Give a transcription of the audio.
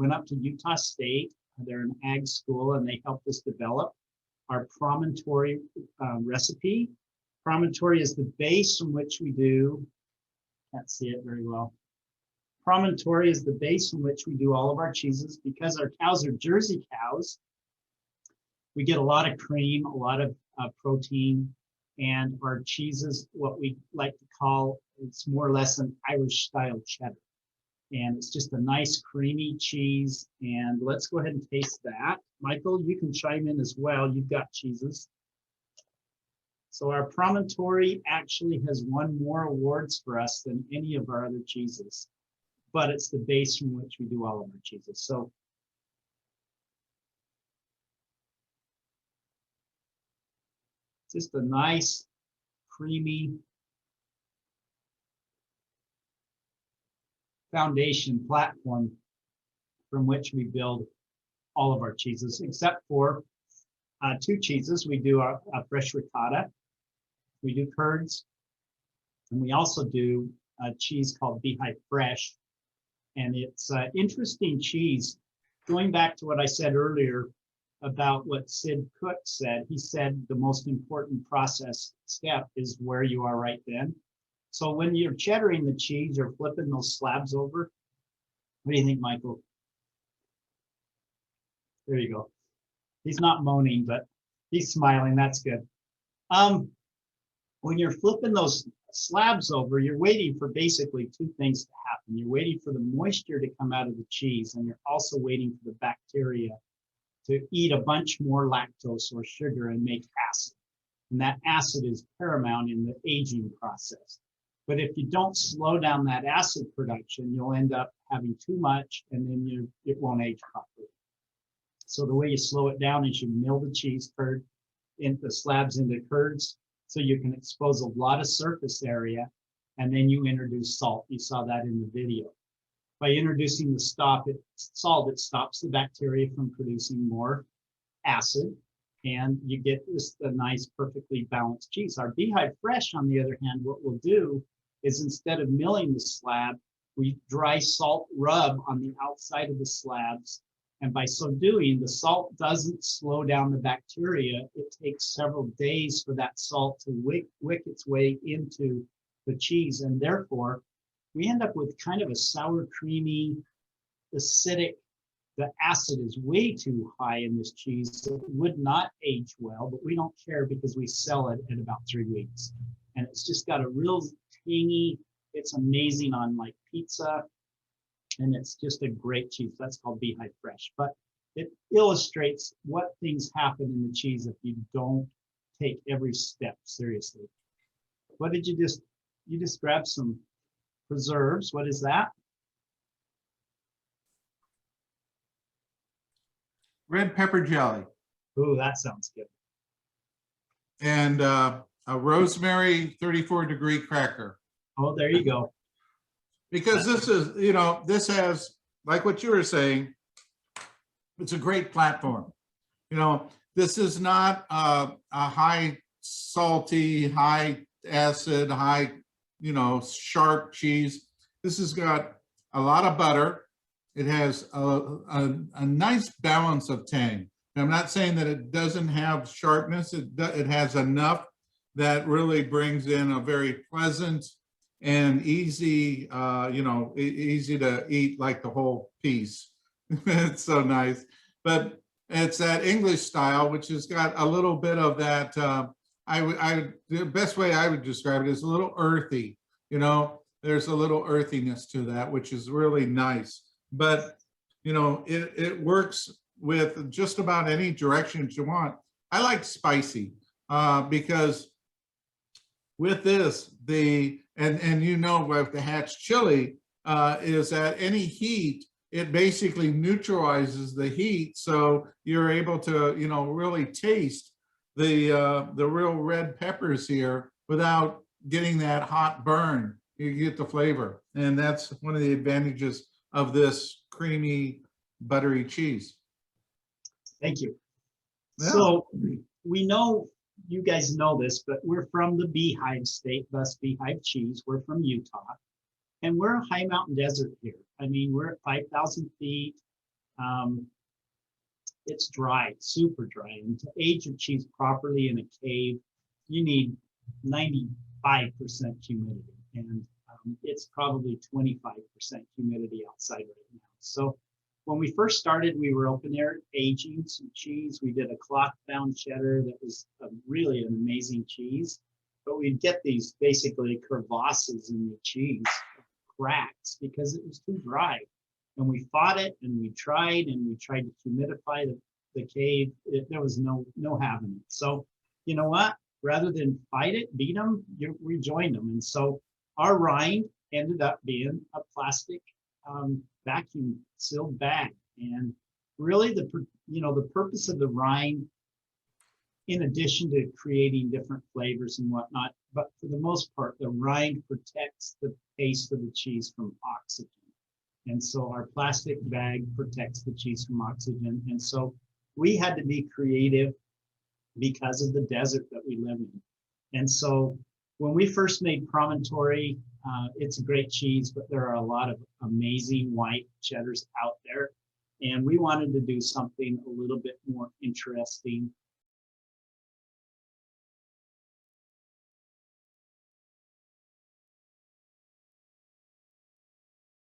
went up to Utah State. They're an ag school, and they helped us develop our Promontory recipe. Promontory is the base from which we do, can't see it very well. Promontory is the base from which we do all of our cheeses. Because our cows are Jersey cows, we get a lot of cream, a lot of protein, and our cheeses, what we like to call, it's more or less an Irish style cheddar. And it's just a nice creamy cheese. And let's go ahead and taste that. Michael, you can chime in as well. You've got cheeses. So our Promontory actually has won more awards for us than any of our other cheeses, but it's the base from which we do all of our cheeses. So just a nice, creamy foundation platform from which we build all of our cheeses, except for two cheeses. We do a fresh ricotta, we do curds, and we also do a cheese called Beehive Fresh. And it's an interesting cheese. Going back to what I said earlier about what Sid Cook said, he said the most important process step is where you are right then. So when you're cheddaring the cheese or flipping those slabs over, what do you think, Michael? There you go. He's not moaning, but he's smiling. That's good. When you're flipping those slabs over, you're waiting for basically two things to happen. You're waiting for the moisture to come out of the cheese, and you're also waiting for the bacteria to eat a bunch more lactose or sugar and make acid. And that acid is paramount in the aging process. But if you don't slow down that acid production, you'll end up having too much, and then it won't age properly. So the way you slow it down is you mill the cheese curd into slabs into curds, so you can expose a lot of surface area, and then you introduce salt. You saw that in the video. By introducing the salt, it stops the bacteria from producing more acid, and you get this a nice, perfectly balanced cheese. Our Beehive Fresh, on the other hand, what we'll do is instead of milling the slab, we dry salt rub on the outside of the slabs. And by so doing, the salt doesn't slow down the bacteria. It takes several days for that salt to wick its way into the cheese. And therefore, we end up with kind of a sour, creamy, acidic. The acid is way too high in this cheese. So it would not age well, but we don't care because we sell it in about 3 weeks. And it's just got a real tangy, it's amazing on like pizza. And it's just a great cheese. That's called Beehive Fresh. But it illustrates what things happen in the cheese if you don't take every step seriously. What did you just grabbed some preserves. What is that? Red pepper jelly. Ooh, that sounds good. And a rosemary 34-degree cracker. Oh, there you go. Because this is, you know, this has, like what you were saying, it's a great platform. You know, this is not a high salty, high acid, high, you know, sharp cheese. This has got a lot of butter. It has a nice balance of tang. Now, I'm not saying that it doesn't have sharpness. It has enough that really brings in a very pleasant and easy, you know, easy to eat, like the whole piece. It's so nice. But it's that English style, which has got a little bit of that, the best way I would describe it is a little earthy. You know, there's a little earthiness to that, which is really nice. But, you know, it works with just about any direction you want. I like spicy because with this, and you know, with the Hatch chili, is at any heat, it basically neutralizes the heat, so you're able to, you know, really taste the real red peppers here without getting that hot burn. You get the flavor, and that's one of the advantages of this creamy, buttery cheese. Thank you. Yeah. So we know, you guys know this, but we're from the Beehive state, thus Beehive Cheese. We're from Utah, and we're a high mountain desert here. I mean, we're at 5,000 feet. It's dry, super dry. And to age your cheese properly in a cave, you need 95% humidity. And it's probably 25% humidity outside right now. So when we first started, we were open air aging some cheese. We did a cloth bound cheddar that was really an amazing cheese. But we'd get these basically crevasses in the cheese, cracks, because it was too dry. And we fought it and we tried to humidify the cave. There was no having it. So you know what? Rather than fight it, beat them, you rejoined them. And so our rind ended up being a plastic vacuum sealed bag. And really the purpose of the rind, in addition to creating different flavors and whatnot, but for the most part, the rind protects the taste of the cheese from oxygen. And so our plastic bag protects the cheese from oxygen. And so we had to be creative because of the desert that we live in. And so when we first made Promontory, it's a great cheese, but there are a lot of amazing white cheddars out there. And we wanted to do something a little bit more interesting.